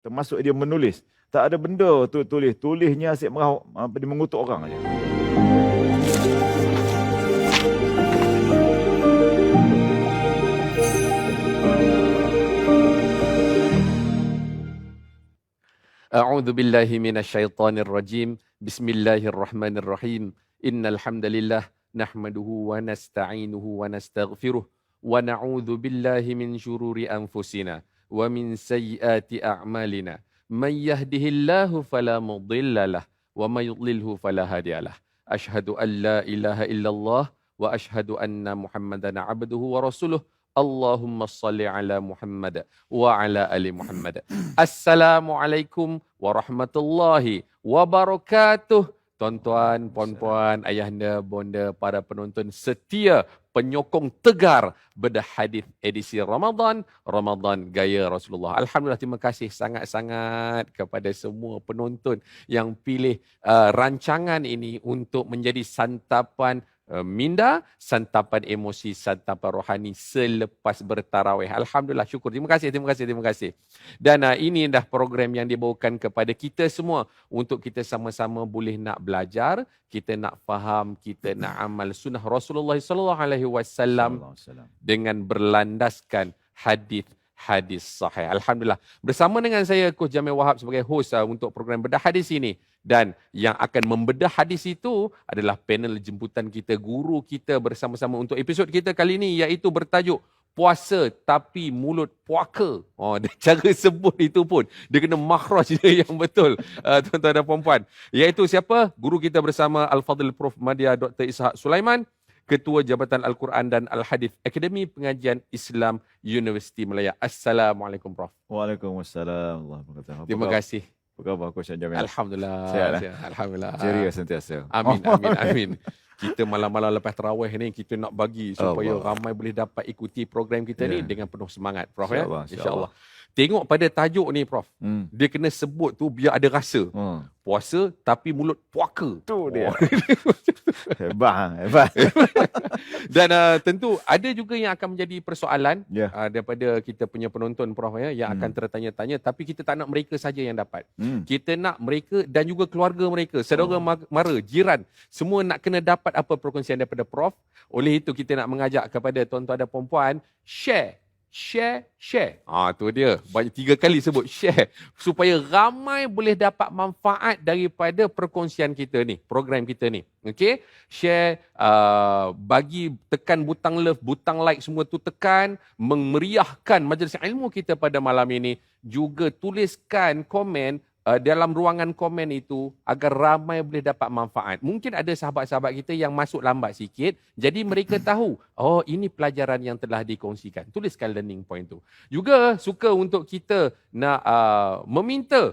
Termasuk dia menulis. Tak ada benda tu tulis. Tulisnya asyik meraup, dia mengutuk orang aja. A'udzu billahi minasyaitonir rajim. Bismillahirrahmanirrahim. Innal hamdalillah nahmaduhu wa nasta'inuhu wa nastaghfiruh wa na'udzu billahi min syururi anfusina wa min sayyiati a'malina. Man yahdihillahu fala mudhillalah wa may yudlilhu fala hadiyalah. Asyhadu an la ilaha illallah wa asyhadu anna Muhammadan abduhu wa rasuluh. Allahumma salli ala Muhammad wa ala ali Muhammad. Assalamualaikum warahmatullahi wabarakatuh. Tuan-tuan, puan-puan, ayahanda, bonda, para penonton setia, penyokong tegar bedah hadis edisi Ramadan Gaya Rasulullah. Alhamdulillah, terima kasih sangat-sangat kepada semua penonton yang pilih rancangan ini untuk menjadi santapan minda, santapan emosi, santapan rohani selepas bertarawih. Alhamdulillah, syukur. Terima kasih. Dan ini dah program yang dibawakan kepada kita semua untuk kita sama-sama boleh nak belajar, kita nak faham, kita nak amal sunnah Rasulullah SAW dengan berlandaskan hadis sahih. Alhamdulillah. Bersama dengan saya Coach Jamil Wahab sebagai host untuk program Bedah Hadis ini. Dan yang akan membedah hadis itu adalah panel jemputan kita, guru kita bersama-sama untuk episod kita kali ini, iaitu bertajuk Puasa Tapi Mulut Puaka. Dan cara sebut itu pun dia kena makhraj dia yang betul, tuan-tuan dan puan-puan. Iaitu siapa? Guru kita bersama Al-Fadhil Prof. Madya Dr. Ishaq Sulaiman, Ketua Jabatan Al-Quran dan Al-Hadis Akademi Pengajian Islam Universiti Malaya. Assalamualaikum, Prof. Waalaikumsalam. Terima kasih. Apa khabar Coach Jamil? Alhamdulillah. Sihat, Alhamdulillah. Ceria sentiasa. Amin. Kita malam-malam lepas tarawih ni kita nak bagi supaya ramai boleh dapat ikuti program kita ni dengan penuh semangat, Prof. InsyaAllah. Tengok pada tajuk ni, Prof. Dia kena sebut tu biar ada rasa. Puasa tapi mulut puaka. Tu dia. Hebat. Dan tentu ada juga yang akan menjadi persoalan daripada kita punya penonton, Prof, yang akan tertanya-tanya, tapi kita tak nak mereka saja yang dapat. Kita nak mereka dan juga keluarga mereka, saudara mara, jiran, semua nak kena dapat apa perkongsian daripada Prof. Oleh itu kita nak mengajak kepada tuan-tuan dan puan-puan, share. Tu dia. Banyak 3 kali sebut share. Supaya ramai boleh dapat manfaat daripada perkongsian kita ni, program kita ni. Okey? Share, bagi, tekan butang love, butang like, semua tu tekan, memeriahkan majlis ilmu kita pada malam ini. Juga tuliskan komen dalam ruangan komen itu agar ramai boleh dapat manfaat. Mungkin ada sahabat-sahabat kita yang masuk lambat sikit, jadi mereka tahu, ini pelajaran yang telah dikongsikan. Tuliskan learning point tu. Juga suka untuk kita nak meminta,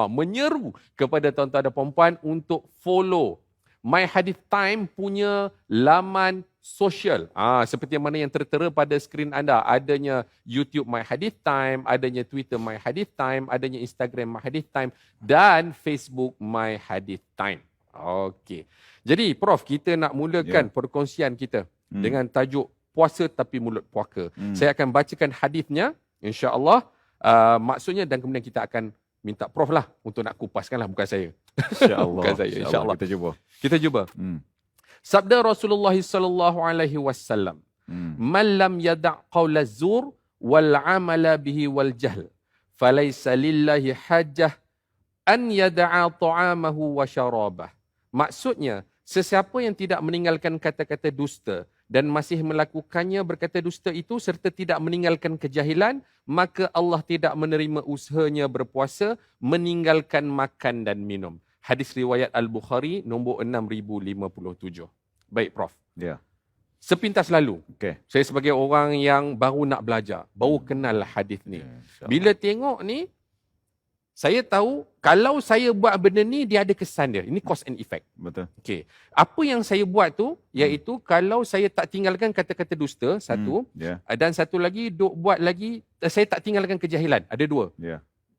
menyeru kepada tuan-tuan dan puan-puan untuk follow My Hadith Time punya laman sosial. Seperti mana yang tertera pada skrin anda. Adanya YouTube My Hadith Time, adanya Twitter My Hadith Time, adanya Instagram My Hadith Time dan Facebook My Hadith Time. Okey. Jadi, Prof, kita nak mulakan perkongsian kita dengan tajuk Puasa Tapi Mulut Puaka. Saya akan bacakan hadisnya, insya-Allah. Maksudnya, dan kemudian kita akan minta Prof lah untuk nak kupaskan lah, bukan saya. InsyaAllah. Bukan saya, insya-Allah. Kita cuba. Sabda Rasulullah sallallahu alaihi wasallam, "Man lam yada' qaula zur wal 'amala bihi wal jahl, falaysa lillahi hajjah an yada'a ta'amahu wa syarabah." Maksudnya, sesiapa yang tidak meninggalkan kata-kata dusta dan masih melakukannya berkata dusta itu serta tidak meninggalkan kejahilan, maka Allah tidak menerima usahanya berpuasa, meninggalkan makan dan minum. Hadis riwayat Al-Bukhari nombor 6057. Baik, Prof. Sepintas lalu, saya sebagai orang yang baru nak belajar, baru kenal hadis ni. Bila tengok ni, saya tahu kalau saya buat benda ni, dia ada kesan dia. Ini cause and effect. Betul. Okey. Apa yang saya buat tu, iaitu kalau saya tak tinggalkan kata-kata dusta, satu. Dan satu lagi, buat lagi, saya tak tinggalkan kejahilan. Ada 2.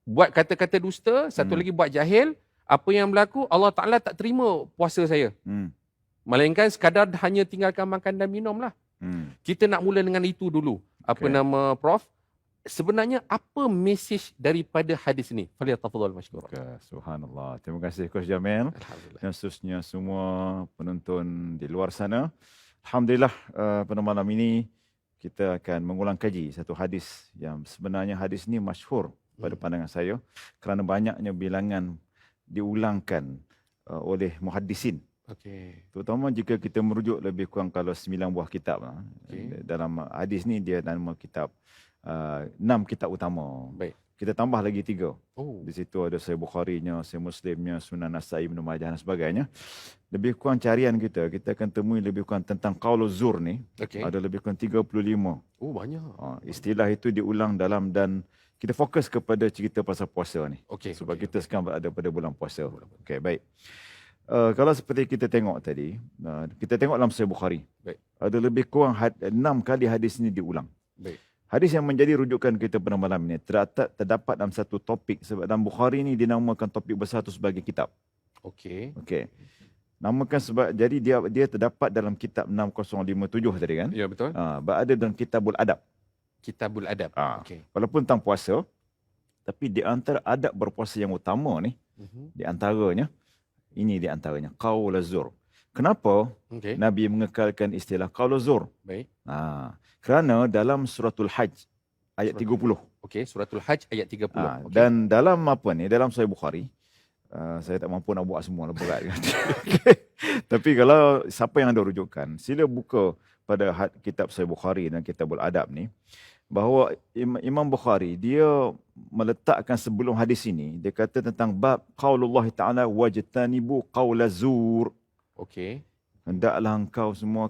Buat kata-kata dusta, satu lagi buat jahil. Apa yang berlaku, Allah Ta'ala tak terima puasa saya. Melainkan sekadar hanya tinggalkan makan dan minum lah. Kita nak mula dengan itu dulu. Apa nama, Prof? sebenarnya apa mesej daripada hadis ini? Falyatafadhal mashkura. Subhanallah. Terima kasih Coach Jamil. Alhamdulillah. Dan khususnya semua penonton di luar sana. Alhamdulillah pada malam ini kita akan mengulang kaji satu hadis yang sebenarnya hadis ini masyhur pada pandangan saya kerana banyaknya bilangan diulangkan oleh muhaddisin. Okey. Terutama jika kita merujuk lebih kurang kalau 9 buah kitab. Okey. Dalam hadis ni dia nama kitab 6 kitab utama. Baik. Kita tambah lagi 3. Oh. Di situ ada Sahih Bukhari-nya, Sahih Muslim-nya, Sunan Nasai, Ibnu Majah dan sebagainya. Lebih kurang carian kita akan temui lebih kurang tentang qauluz zur ni. Okey. Ada lebih kurang 35. Oh, banyak. Istilah itu diulang dalam dan kita fokus kepada cerita pasal puasa ni. Okey. Sebab kita sekarang berada pada bulan puasa. Okey, baik. Kalau seperti kita tengok tadi, kita tengok dalam Sahih Bukhari. Baik. Ada lebih kurang 6 kali hadis ini diulang. Baik. Hadis yang menjadi rujukan kita pada malam ini terdapat dalam satu topik. Sebab dalam Bukhari ini dinamakan topik besar itu sebagai kitab. Okey. Okey. Namakan sebab jadi dia terdapat dalam kitab 6057 tadi kan? Ya, betul. Berada dalam Kitabul Adab. Kitabul Adab. Okey. Walaupun tentang puasa, tapi di antara adab berpuasa yang utama ni, di antaranya, ini di antaranya, qauluz zur. Kenapa Okey. Nabi mengekalkan istilah qauluz zur? Baik. Kerana dalam suratul Hajj, ayat 30. Okey, suratul Hajj ayat 30. Okey. Dan dalam dalam Sahih Bukhari, saya tak mampu nak buat semua, berat. Tapi kalau siapa yang ada rujukan, sila buka pada kitab Sahih Bukhari dan Kitabul Adab ni, bahawa Imam Bukhari dia meletakkan sebelum hadis ini, dia kata tentang bab qaulullah ta'ala wajtanibu qaulaz zur. Okey. Hendaklah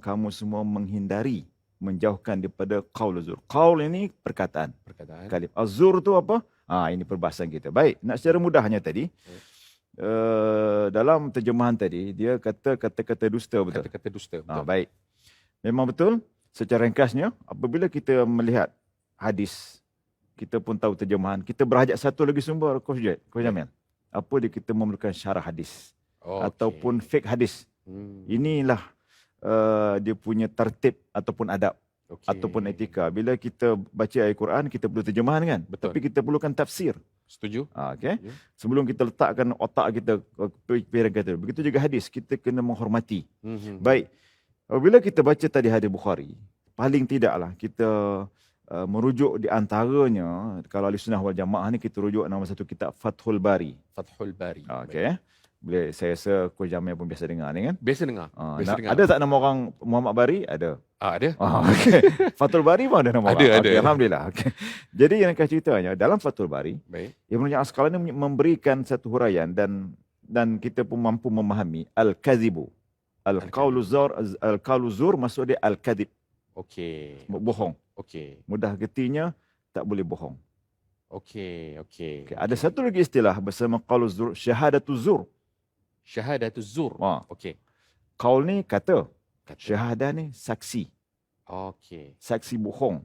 kamu semua menghindari, menjauhkan daripada qauluz zur. Qaul ini perkataan. Kalim. Az-zur tu apa? Ini perbahasan kita. Baik, nak secara mudahnya tadi, dalam terjemahan tadi, dia kata kata-kata dusta, betul? Kata-kata dusta, betul. Baik. Memang betul. Secara ringkasnya, apabila kita melihat hadis, kita pun tahu terjemahan, kita berhajat satu lagi sumber, Coach Jamil. Apa dia kita memerlukan syarah hadis. Ataupun fake hadis. Inilah dia punya tertib ataupun adab. Ataupun etika. Bila kita baca ayat Quran, kita perlu terjemahan kan? Betul. Tapi kita perlukan tafsir. Setuju. Okay? Sebelum kita letakkan otak kita, pikiran kita. Begitu juga hadis, kita kena menghormati. Baik. Bila kita baca tadi hadis Bukhari, paling tidaklah kita merujuk di antaranya, kalau ahli sunnah wal jamaah ni kita rujuk nama satu kitab Fathul Bari. Fathul Bari. Okey. Boleh, saya rasa Coach Jamil pun biasa dengar ni kan? Biasa dengar. Dengar. Ada tak nama orang Muhammad Bari? Ada. Ada. Okay. Fathul Bari pun ada nama orang? Ada. Okay, Alhamdulillah. Okay. Jadi yang nak ceritanya, dalam Fathul Bari, Ibnu Asqalani memberikan satu huraian dan kita pun mampu memahami al-kazibu. Al-qauluz zur maksud dia al-kadhib. Okey. Bohong. Okey. Mudah getinya tak boleh bohong. Okey. Ada satu lagi istilah bersama qauluz zur, syahadatuz zur. Syahadatuz zur. Okey. Qaul ni kata. Syahadah ni saksi. Okey. Saksi bohong.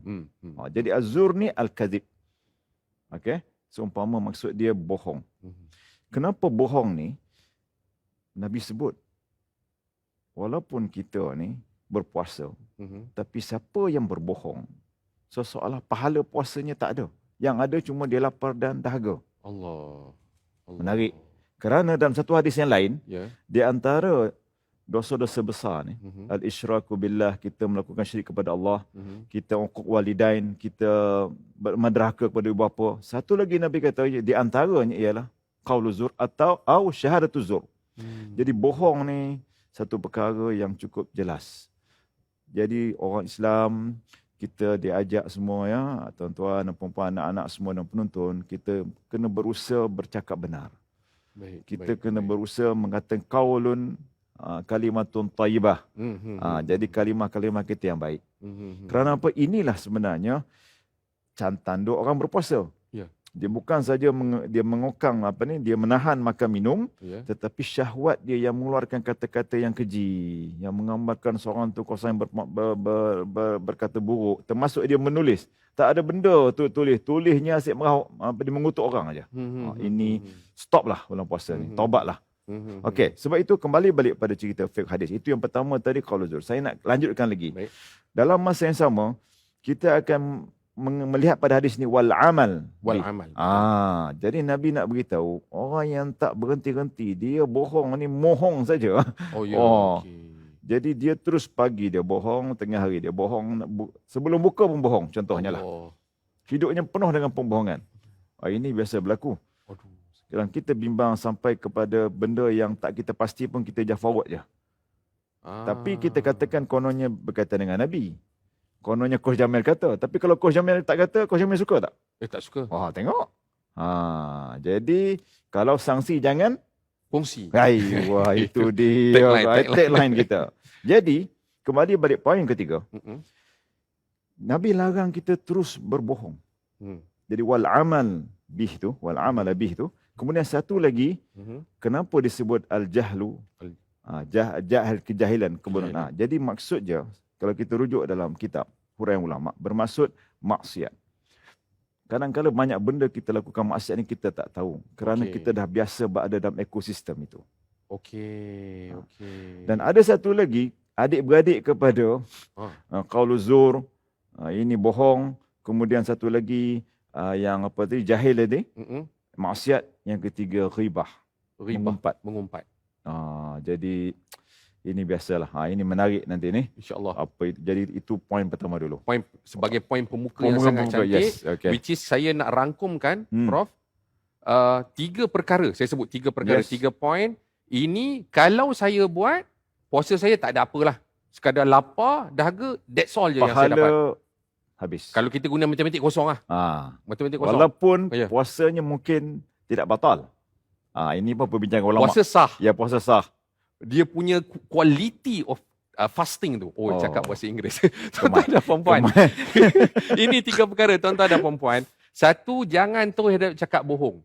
Jadi az-zur ni al-kadhib. Okey. Seumpama maksud dia bohong. Kenapa bohong ni Nabi sebut? Walaupun kita ni berpuasa, tapi siapa yang berbohong, seolah pahala puasanya tak ada. Yang ada cuma dia lapar dan dahaga. Allah. Menarik. Kerana dalam satu hadis yang lain, di antara dosa-dosa besar ni, al-isyraku billah, kita melakukan syirik kepada Allah, kita uquq walidain, kita bermadrahaka kepada ibu bapa. Satu lagi Nabi kata, di antaranya ialah qauluz zur atau syahadatuz zur. Jadi bohong ni satu perkara yang cukup jelas. Jadi orang Islam, kita diajak semua ya, tuan-tuan dan puan-puan, anak-anak semua dan penonton, kita kena berusaha bercakap benar. Kita kena berusaha mengatakan qaulun kalimatun thayyibah. Jadi kalimah-kalimah kita yang baik. Kerana apa? Inilah sebenarnya tanduk orang berpuasa. Dia bukan saja dia mengokang dia menahan makan minum, tetapi syahwat dia yang mengeluarkan kata-kata yang keji, yang menggambarkan seorang tu kuasa yang berkata buruk, termasuk dia menulis. Tak ada benda tu tulisnya asyik dia mengutuk orang aja. Ini stoplah bulan puasa ni, taubatlah. Okey, sebab itu kembali balik pada cerita fake hadis. Itu yang pertama tadi qauluz zur. Saya nak lanjutkan lagi. Dalam masa yang sama, kita akan melihat pada hadis ni wal amal. Jadi Nabi nak beritahu orang yang tak berhenti-henti dia bohong ni mohong saja. Jadi dia terus pagi dia bohong, tengah hari dia bohong, sebelum buka pun bohong contohnya lah. Hidupnya penuh dengan pembohongan. Ini biasa berlaku. Sekarang kita bimbang sampai kepada benda yang tak kita pasti pun kita just forward je. Tapi kita katakan kononnya berkaitan dengan Nabi. Kononnya Coach Jamil kata. Tapi kalau Coach Jamil tak kata, Coach Jamil suka tak? Tak suka. Tengok. Jadi kalau sanksi jangan kongsi. Wah, itu dia tagline kita. Jadi, kembali balik poin ketiga. Nabi larang kita terus berbohong. Jadi wal amal bih tu, kemudian satu lagi, kenapa disebut al-jahlu? Jahil, kejahilan, kebodohan. Jadi maksudnya, kalau kita rujuk dalam kitab huraian ulama, bermaksud maksiat. Kadang-kadang banyak benda kita lakukan maksiat ni kita tak tahu. Kerana kita dah biasa berada dalam ekosistem itu. Dan ada satu lagi, adik-beradik kepada qaulu zur, ini bohong. Kemudian satu lagi, yang apa tadi, jahil tadi, maksiat. Yang ketiga, ghibah. Mengumpat. Jadi ini biasalah. Ini menarik nanti ni. InsyaAllah. Jadi itu poin pertama dulu. Sebagai poin pembuka yang sangat cantik. Which is saya nak rangkumkan, Prof. 3 perkara. Saya sebut 3 perkara. 3 poin. Ini kalau saya buat, puasa saya tak ada apalah. Sekadar lapar, dahaga, that's all je yang saya dapat. Pahala habis. Kalau kita guna matematik kosong lah. Matematik kosong. Walaupun puasanya mungkin tidak batal. Ini pun perbincangan ulama. Puasa sah. Ya, puasa sah. Dia punya quality of fasting tu. Cakap bahasa Inggeris. Tuan-tuan dan puan-puan. Ini 3 perkara, tuan-tuan dan puan-puan. 1, jangan terus cakap bohong.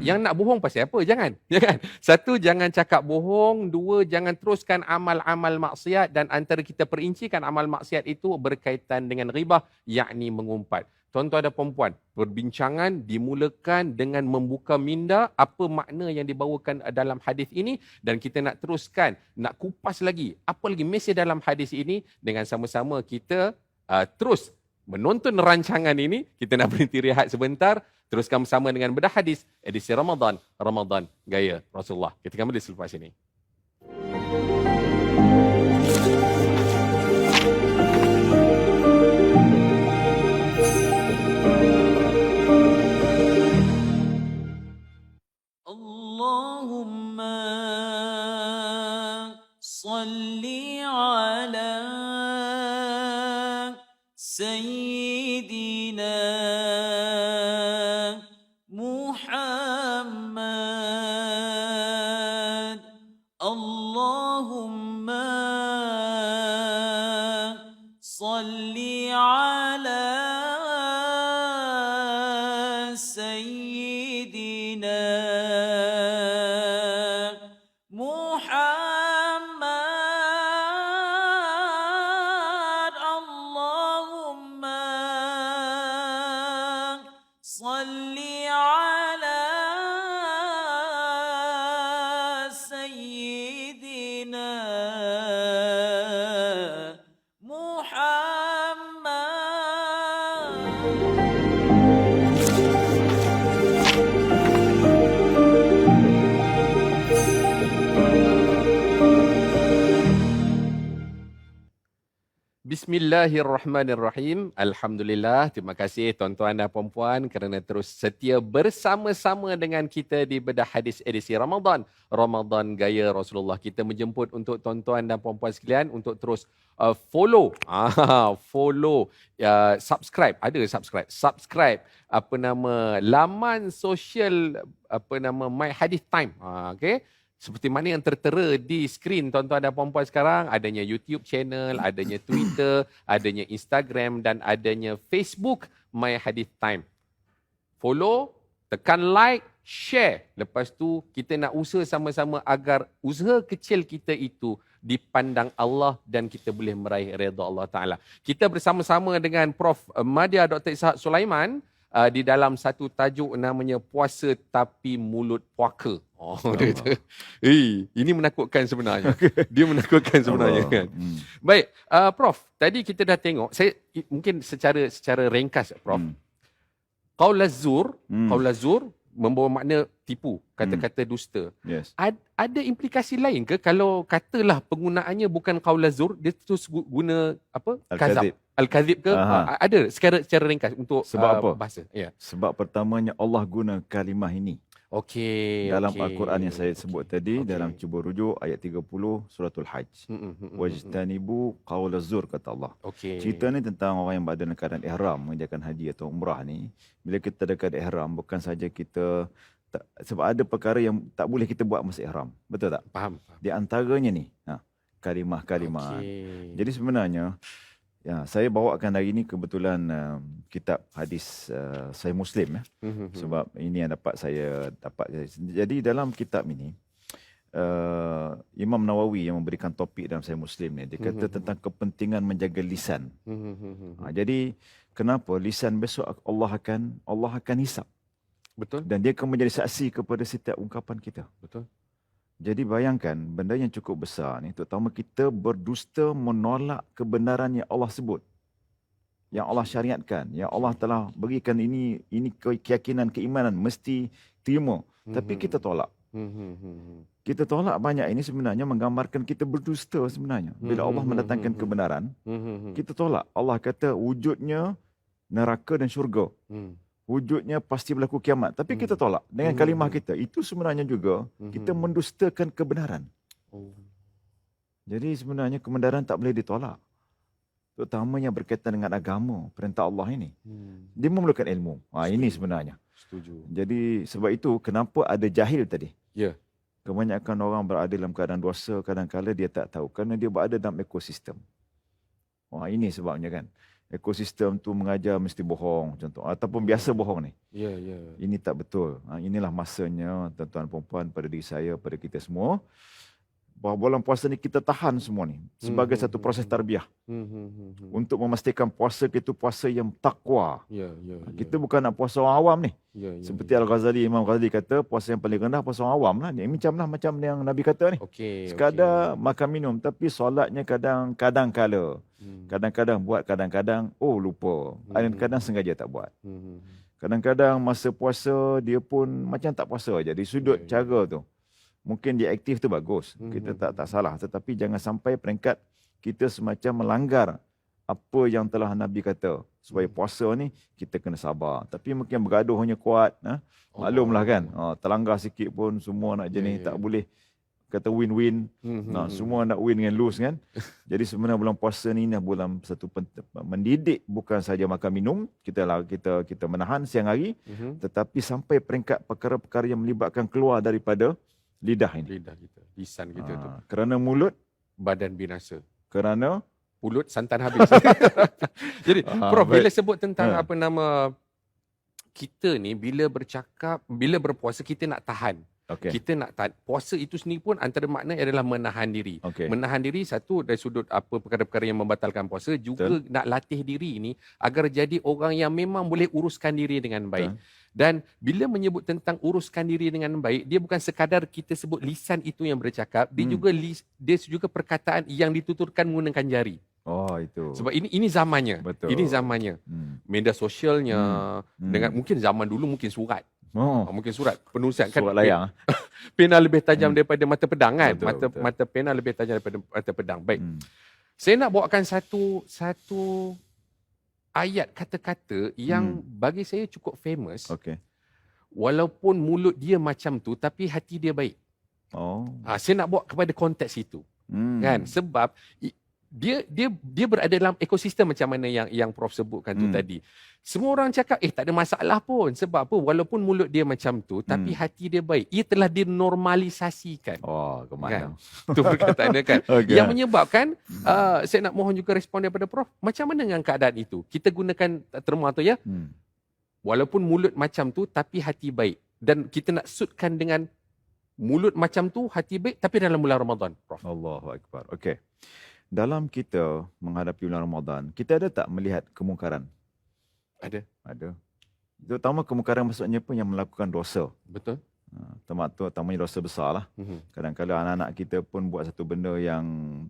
Yang nak bohong pasal apa? Jangan. 1, jangan cakap bohong. 2, jangan teruskan amal-amal maksiat. Dan antara kita perincikan amal maksiat itu berkaitan dengan ghibah, yakni mengumpat. Tuan-tuan dan puan-puan, perbincangan dimulakan dengan membuka minda apa makna yang dibawakan dalam hadis ini, dan kita nak teruskan, nak kupas lagi apa lagi mesej dalam hadis ini. Dengan sama-sama kita terus menonton rancangan ini. Kita nak berhenti rehat sebentar, teruskan bersama dengan Bedah Hadis edisi Ramadan Gaya Rasulullah. Kita kembali selepas ini. Allahumma salli ala Sayyidina Muhammad. Allahumma salli ala Sayyidina Muhammad. Allahumma salli ala Sayyidina Bismillahirrahmanirrahim. Alhamdulillah. Terima kasih tuan-tuan dan puan-puan kerana terus setia bersama-sama dengan kita di Bedah Hadis edisi Ramadan Gaya Rasulullah. Kita menjemput untuk tuan-tuan dan puan-puan sekalian untuk terus follow, subscribe. Ada subscribe laman sosial My Hadis Time. Okey. Seperti mana yang tertera di skrin tuan-tuan dan puan-puan sekarang, adanya YouTube channel, adanya Twitter, adanya Instagram dan adanya Facebook My Hadis Time. Follow, tekan like, share. Lepas tu kita nak usaha sama-sama agar usaha kecil kita itu dipandang Allah dan kita boleh meraih redha Allah Ta'ala. Kita bersama-sama dengan Prof. Madya Dr. Ishak Sulaiman di dalam satu tajuk namanya puasa tapi mulut puaka. Dia kata, ini menakutkan sebenarnya. Dia menakutkan sebenarnya kan. Baik, Prof, tadi kita dah tengok, saya mungkin secara ringkas Prof. Qaul az-zur membawa makna tipu, kata-kata dusta. Yes. Ada implikasi lain ke kalau katalah penggunaannya bukan qaul az-zur, dia terus guna apa? Kazab. Al-kazib ke? Ada secara ringkas untuk sebab apa? Bahasa. Ya. Sebab pertamanya Allah guna kalimah ini. Okey. Dalam Al-Quran yang saya sebut tadi, dalam cuba rujuk ayat 30 suratul Hajj. Wajtanibu qaul az-zur, kata Allah. Cerita ni tentang orang yang berada dalam keadaan ihram mengerjakan haji atau umrah ni. Bila kita dekat ihram, bukan saja kita sebab ada perkara yang tak boleh kita buat masa ihram. Betul tak? Faham. Di antaranya ni, kalimah-kalimah. Jadi sebenarnya saya bawakan hari ini kebetulan kitab hadis Sahih Muslim sebab ini yang saya dapat. Jadi dalam kitab ini Imam Nawawi yang memberikan topik dalam Sahih Muslim ni, dia kata tentang kepentingan menjaga lisan. Jadi kenapa lisan besok Allah akan hisap. Betul. Dan dia akan menjadi saksi kepada setiap ungkapan kita. Betul. Jadi bayangkan benda yang cukup besar ni, terutama kita berdusta menolak kebenaran yang Allah sebut, yang Allah syariatkan, yang Allah telah berikan ini keyakinan, keimanan mesti terima, tapi kita tolak. Kita tolak banyak ini sebenarnya menggambarkan kita berdusta sebenarnya. Bila Allah mendatangkan kebenaran, kita tolak. Allah kata wujudnya neraka dan syurga. Wujudnya pasti berlaku kiamat. Tapi kita tolak dengan kalimah kita. Itu sebenarnya juga kita mendustakan kebenaran. Jadi sebenarnya kebenaran tak boleh ditolak. Terutama yang berkaitan dengan agama, perintah Allah ini. Dia memerlukan ilmu. Ini sebenarnya. Setuju. Jadi sebab itu kenapa ada jahil tadi. Ya. Kebanyakan orang berada dalam keadaan dosa, kadang-kadang dia tak tahu. Kerana dia berada dalam ekosistem. Ini sebabnya kan. Ekosistem tu mengajar mesti bohong contoh ataupun biasa bohong ni. Ya. Ini tak betul. Inilah masanya tuan-tuan dan puan pada diri saya, pada kita semua. Bahawa bulan puasa ni kita tahan semua ni sebagai satu proses tarbiyah. Untuk memastikan puasa kita puasa yang takwa. Kita bukan nak puasa orang awam ni. Seperti Al-Ghazali, Imam Ghazali kata puasa yang paling rendah puasa orang awam lah. Ini macam yang Nabi kata ni. Sekadar makan minum tapi solatnya kadang-kadang kala. Kadang-kadang buat, kadang-kadang lupa. Kadang-kadang sengaja tak buat. Kadang-kadang masa puasa dia pun macam tak puasa aja. Di sudut cara tu. Mungkin dia aktif tu bagus. Kita tak salah. Tetapi jangan sampai peringkat kita semacam melanggar apa yang telah Nabi kata. Supaya puasa ni kita kena sabar. Tapi mungkin bergaduhnya kuat. Maklumlah kan. Terlanggar sikit pun semua nak jenis. Tak boleh kata win-win. Semua nak win dengan lose kan. Jadi sebenarnya bulan puasa ni bulan satu mendidik. Bukan saja makan minum. Kita menahan siang hari. Tetapi sampai peringkat perkara-perkara yang melibatkan keluar daripada lidah ini. Lidah kita, lisan kita tu. Kerana mulut, badan binasa. Kerana mulut, santan habis. Jadi, Prof, bila sebut tentang kita ni, bila berpuasa, kita nak tahan. Kita nak tahan. Puasa itu sendiri pun antara makna adalah menahan diri. Menahan diri satu dari sudut perkara-perkara yang membatalkan puasa, juga nak latih diri ini agar jadi orang yang memang boleh uruskan diri dengan baik. Dan bila menyebut tentang uruskan diri dengan baik, dia bukan sekadar kita sebut lisan itu yang bercakap, dia juga perkataan yang dituturkan menggunakan jari. Itu. Sebab ini zamannya. Betul. Ini zamannya. Media sosialnya dengan mungkin zaman dulu mungkin surat. Mungkin surat penulisan kan. Surat layang. Pena lebih tajam daripada mata pedang kan. Betul. Mata pena lebih tajam daripada mata pedang. Baik. Saya nak bawakan satu ayat kata-kata yang bagi saya cukup famous. Walaupun mulut dia macam tu tapi hati dia baik. Saya nak bawa kepada konteks itu. Kan? Sebab dia berada dalam ekosistem macam mana yang Prof sebutkan tu tadi. Semua orang cakap tak ada masalah pun. Sebab apa? Walaupun mulut dia macam tu tapi hati dia baik. Ia telah dinormalisasikan. Kemana? Kan? Itu perkataan dia kan. Yang menyebabkan saya nak mohon juga respon daripada Prof. Macam mana dengan keadaan itu? Kita gunakan terma tu ya. Walaupun mulut macam tu tapi hati baik. Dan kita nak suitkan dengan mulut macam tu hati baik tapi dalam bulan Ramadan, Prof. Allahu Akbar. Okey. Dalam kita menghadapi bulan Ramadan, kita ada tak melihat kemungkaran? Ada. Terutama kemungkaran maksudnya pun yang melakukan dosa. Betul. Terutamanya dosa besar lah. Kadang-kadang anak-anak kita pun buat satu benda yang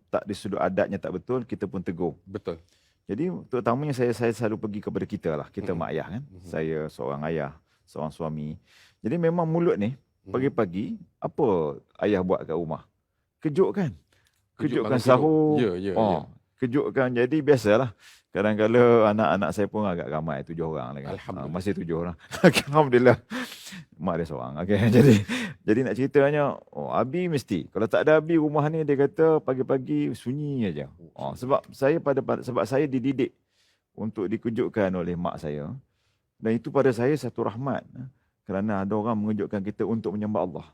tak di sudut adatnya tak betul, kita pun tegur. Betul. Jadi terutamanya saya selalu pergi kepada kita lah, kita mak ayah kan. Saya seorang ayah, seorang suami. Jadi memang mulut ni, pagi-pagi, apa ayah buat kat rumah? Kejutkan. Kejutkan sahur. Ya. Kejutkan. Jadi biasalah. Kadang-kadang anak-anak saya pun agak ramai, 7 orang lah kan. Alhamdulillah. Masih 7 orang. Alhamdulillah. Mak dia seorang. Okay. Jadi nak ceritanya, Abi mesti. Kalau tak ada Abi rumah ni, dia kata pagi-pagi sunyi aja. Sebab saya dididik untuk dikejutkan oleh mak saya. Dan itu pada saya satu rahmat. Kerana ada orang mengejutkan kita untuk menyembah Allah.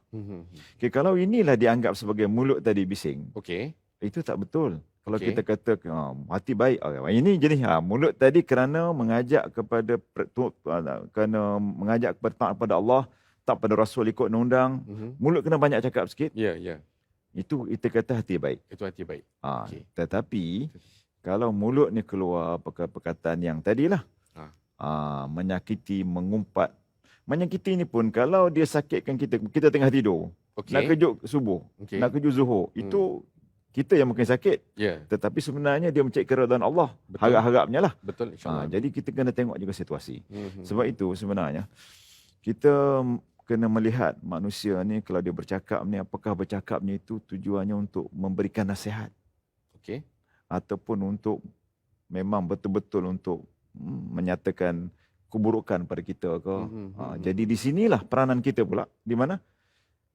Okay, kalau inilah dianggap sebagai mulut tadi bising. Okey. Itu tak betul. Kalau kita kata hati baik, ini jenis mulut tadi kerana mengajak kepada taat kepada Allah, tak pada Rasul ikut undang. Mulut kena banyak cakap sikit. Ya. Itu kita kata hati baik. Itu hati baik. Tetapi kalau mulut ni keluar perkataan yang tadilah, menyakiti, mengumpat. Menyakiti ni pun kalau dia sakitkan kita tengah tidur, nak kejut subuh, nak kejut zuhur, itu kita yang mungkin sakit. Tetapi sebenarnya dia mencari keridaan Allah. Harap-harapnya lah. Betul, insyaAllah. Jadi kita kena tengok juga situasi. Sebab itu sebenarnya kita kena melihat manusia ni kalau dia bercakap ni, apakah bercakapnya itu tujuannya untuk memberikan nasihat. Ataupun untuk memang betul-betul untuk menyatakan keburukan pada kita ke. Jadi di sinilah peranan kita pula. Di mana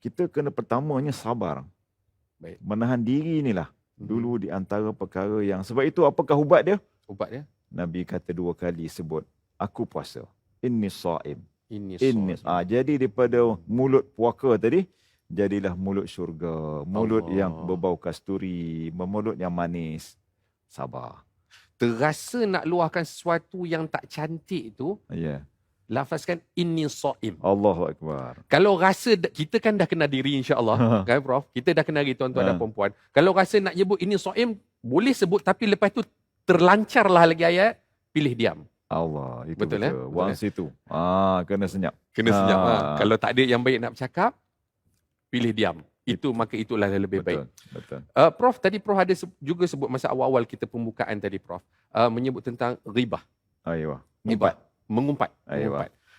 kita kena pertamanya sabar. Baik. Menahan diri inilah dulu di antara perkara yang, sebab itu apakah ubat dia? Ubat dia? Nabi kata 2 kali sebut, aku puasa. Inni sha'im. Jadi daripada mulut puaka tadi, jadilah mulut syurga. Mulut yang berbau kasturi, mulut yang manis. Sabar. Terasa nak luahkan sesuatu yang tak cantik tu, lafazkan inni sha'im. Allahu Akbar. Kalau rasa, kita kan dah kenal diri insya-Allah, kan Prof? Kita dah kenal diri tuan-tuan dan puan-puan. Kalau rasa nak sebut inni sha'im, boleh sebut, tapi lepas tu terlancarlah lagi ayat, pilih diam. Allah, itu betul. Once itu. Kena senyap. Kena senyap. Kalau tak ada yang baik nak bercakap, pilih diam. Maka itulah lebih baik. Betul. Prof, tadi Prof ada juga sebut masa awal-awal kita pembukaan tadi Prof, menyebut tentang ghibah. Mengumpat.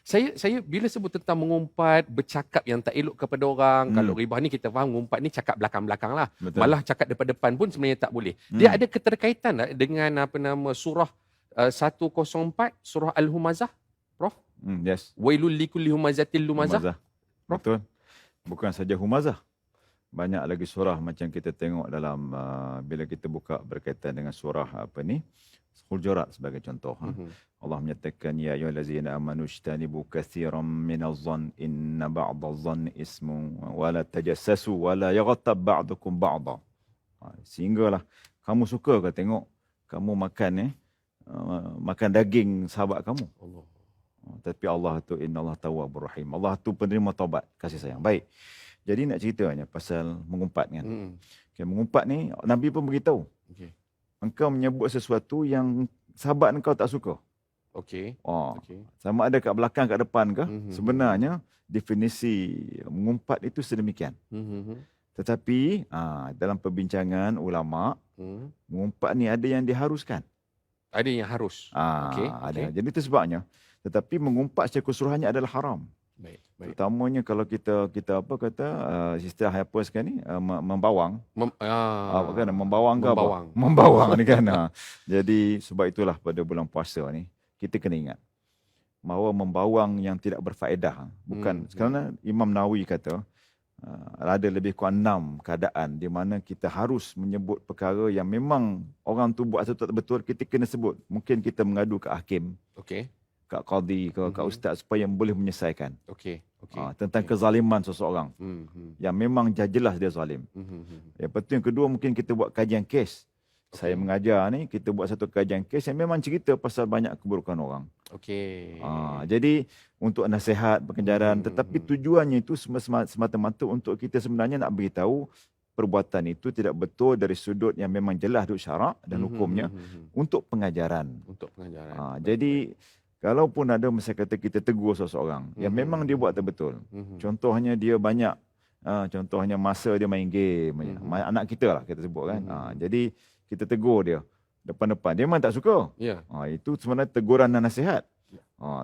Saya bila sebut tentang mengumpat, bercakap yang tak elok kepada orang, kalau ghibah ni kita faham mengumpat ni cakap belakang-belakang lah. Betul. Malah cakap depan-depan pun sebenarnya tak boleh. Dia ada keterkaitan dengan surah 104, surah Al-Humazah, Prof? Yes. Wailul likulli humazatil lumazah. Betul. Bukan saja humazah. Banyak lagi surah macam kita tengok dalam bila kita buka berkaitan dengan surah Hujurat sebagai contoh. Allah menyatakan ya ayyuhallazina amanu ijtanibu katsiran minadh-dhann inna ba'dadh-dhanni ismun wa la tajassasu wa la yaghtab ba'dukum ba'dha. Sehinggalah kamu suka ke tengok kamu makan daging sahabat kamu. Tapi Allah tu innallaha tawwabur rahim. Allah tu penerima taubat, kasih sayang. Baik. Jadi nak ceritanya pasal mengumpat kan. Mengumpat ni Nabi pun beritahu. Engkau menyebut sesuatu yang sahabat engkau tak suka. Sama ada kat belakang, kat depan ke. Sebenarnya definisi mengumpat itu sedemikian. Tetapi dalam perbincangan ulama, mengumpat ni ada yang diharuskan. Ada yang harus. Ada. Jadi itu sebabnya. Tetapi mengumpat secara keseluruhannya adalah haram. Baik. Terutamanya kalau kita istilah apa sekarang ni, membawang. Membawang ke apa? Membawang ni kan. Jadi sebab itulah pada bulan puasa ni kita kena ingat bahawa membawang yang tidak berfaedah. Bukan kerana Imam Nawawi kata ada lebih kurang 6 keadaan di mana kita harus menyebut perkara yang memang orang tu buat sesuatu tak betul, kita kena sebut. Mungkin kita mengadu ke hakim. Kat qadi ke kat ustaz supaya boleh menyelesaikan. Tentang kezaliman seseorang yang memang jelas dia zalim. Lepas tu yang kedua mungkin kita buat kajian kes. Saya mengajar ni, kita buat satu kajian kes yang memang cerita pasal banyak keburukan orang. Jadi untuk nasihat, pengajaran, tetapi tujuannya itu semata-mata untuk kita sebenarnya nak beritahu perbuatan itu tidak betul dari sudut yang memang jelas duk syarak dan hukumnya untuk pengajaran. Jadi kalaupun ada masa kata kita tegur seseorang yang memang dia buat terbetul. Contohnya dia banyak contohnya masa dia main game, anak kita lah kita sebut kan. Jadi kita tegur dia depan-depan, dia memang tak suka. Itu sebenarnya teguran dan nasihat.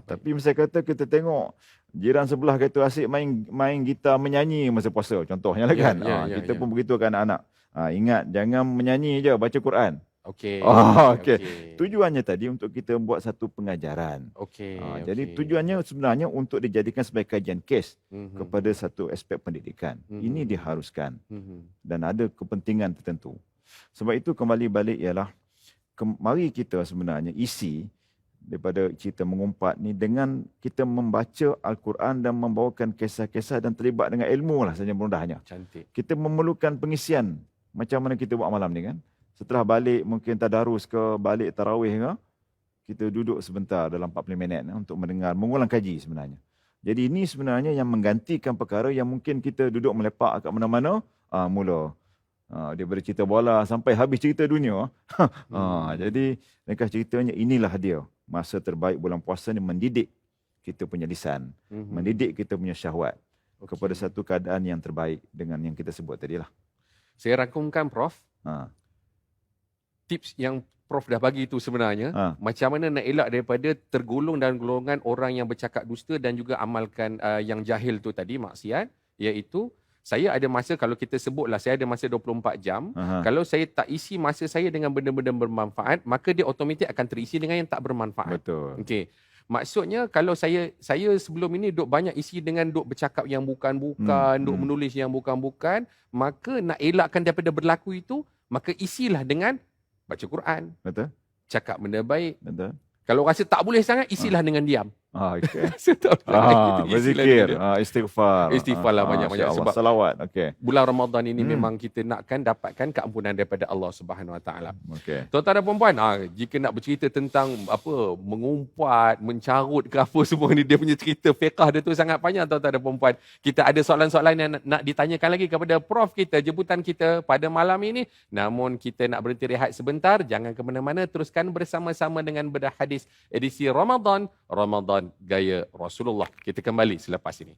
Tapi masa kata kita tengok jiran sebelah kata asyik main gitar menyanyi masa puasa contohnya lah kan. Kita pun begitu kan anak. Ingat jangan menyanyi je, baca Quran. Okey. Okey. Tujuannya tadi untuk kita buat satu pengajaran. Jadi tujuannya sebenarnya untuk dijadikan sebagai kajian kes kepada satu aspek pendidikan. Ini diharuskan dan ada kepentingan tertentu. Sebab itu kembali balik ialah mari kita sebenarnya isi daripada cerita mengumpat ni dengan kita membaca Al-Quran dan membawakan kisah-kisah dan terlibat dengan ilmu lah saja mudahnya. Cantik. Kita memerlukan pengisian macam mana kita buat malam ni kan. Setelah balik mungkin tadarus ke, balik tarawih ke, kita duduk sebentar dalam 40 minit untuk mengulang kaji sebenarnya. Jadi ini sebenarnya yang menggantikan perkara yang mungkin kita duduk melepak kat mana-mana, mula daripada cerita bola sampai habis cerita dunia. Jadi ringkas ceritanya inilah dia masa terbaik bulan puasa ni, mendidik kita punya lisan, mendidik kita punya syahwat kepada satu keadaan yang terbaik dengan yang kita sebut tadi lah. Saya rangkumkan Prof. Tips yang Prof dah bagi itu sebenarnya, macam mana nak elak daripada tergolong dalam golongan orang yang bercakap dusta dan juga amalkan yang jahil tu tadi, maksiat, iaitu saya ada masa, kalau kita sebutlah saya ada masa 24 jam, kalau saya tak isi masa saya dengan benda-benda bermanfaat, maka dia automatik akan terisi dengan yang tak bermanfaat. Betul. Okey. Maksudnya kalau saya sebelum ini duk banyak isi dengan duk bercakap yang bukan-bukan, duk menulis yang bukan-bukan, maka nak elakkan daripada berlaku itu, maka isilah dengan baca Quran. Betul. Cakap benda baik. Betul. Kalau rasa tak boleh sangat, isilah dengan diam. Okay. Berzikir, istighfar. Istighfar lah banyak-banyak. Sebab salawat. Okay. bulan Ramadan ini memang kita nakkan dapatkan keampunan daripada Allah Subhanahu Wa Taala. Okay. Tuan-tuan dan puan-puan, jika nak bercerita tentang mengumpat, mencarut ke apa semua ni, dia punya cerita fiqah dia tu sangat panjang tuan-tuan dan puan-puan. Kita ada soalan-soalan yang nak ditanyakan lagi kepada Prof kita, jemputan kita pada malam ini. Namun kita nak berhenti rehat sebentar, jangan ke mana-mana, teruskan bersama-sama dengan Bedah Hadis edisi Ramadan Gaya Rasulullah. Kita kembali selepas ini.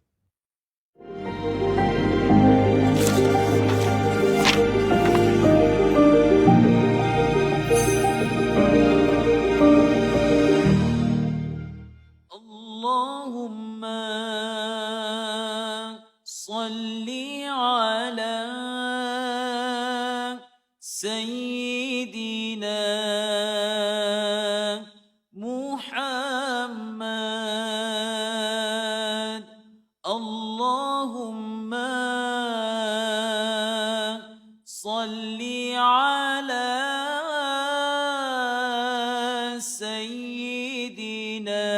Allahumma salli ala Sayyidina Muhammad. Allahumma salli ala Sayyidina